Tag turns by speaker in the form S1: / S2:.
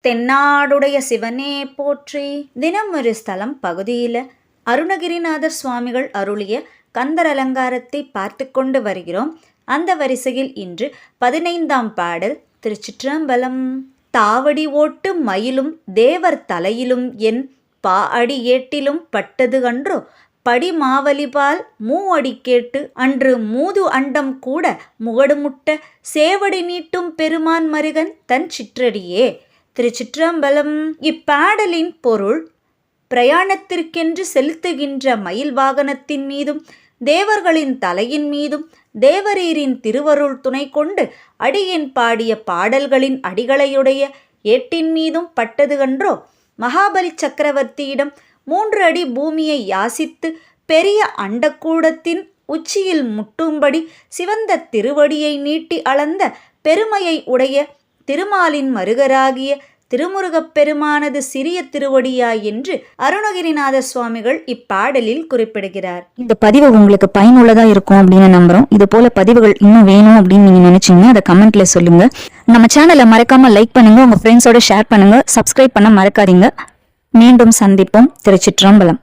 S1: தென்னாடுடைய சிவனே போற்றி. தினம் ஒரு ஸ்தலம் பகுதியில் அருணகிரிநாதர் சுவாமிகள் அருளிய கந்தர் அலங்காரத்தை பார்த்து கொண்டு வருகிறோம். அந்த வரிசையில் இன்று 15ஆம் பாடல். திருச்சிற்றம்பலம். தாவடி ஓட்டு மயிலும் தேவர் தலையிலும் என் பாஅடி ஏட்டிலும் பட்டது அன்றோ படி மாவலிபால் மூஅடி கேட்டு அன்று மூது அண்டம் கூட முகடுமுட்ட சேவடி நீட்டும் பெருமான் மருகன் தன் சிற்றடியே. திருச்சிற்றம்பலம். இப்பாடலின் பொருள், பிரயாணத்திற்கென்று செலுத்துகின்ற மயில் வாகனத்தின் மீதும் தேவர்களின் தலையின் மீதும் தேவரீரின் திருவருள் துணை கொண்டு அடியேன் பாடிய பாடல்களின் அடிகளையுடைய ஏட்டின் மீதும் பட்டது அன்றோ. மகாபலி சக்கரவர்த்தியிடம் 3 அடி பூமியை யாசித்து பெரிய அண்டக்கூடத்தின் உச்சியில் முட்டும்படி சிவந்த திருவடியை நீட்டி அளந்த பெருமையை உடைய திருமாலின் மருகராகிய திருமுருகப் பெருமானது சிறிய திருவடியா என்று அருணகிரிநாத சுவாமிகள் இப்பாடலில் குறிப்பிடுகிறார்.
S2: இந்த பதிவு உங்களுக்கு பயனுள்ளதா இருக்கும் அப்படின்னு நம்புறோம். இது போல பதிவுகள் இன்னும் வேணும் அப்படின்னு நீங்க நினைச்சீங்கன்னா அதை கமெண்ட்ல சொல்லுங்க. நம்ம சேனலை மறக்காம லைக் பண்ணுங்க, உங்க ஃப்ரெண்ட்ஸோட ஷேர் பண்ணுங்க, சப்ஸ்கிரைப் பண்ண மறக்காதீங்க. மீண்டும் சந்திப்போம். திருச்சிற்றம்பலம்.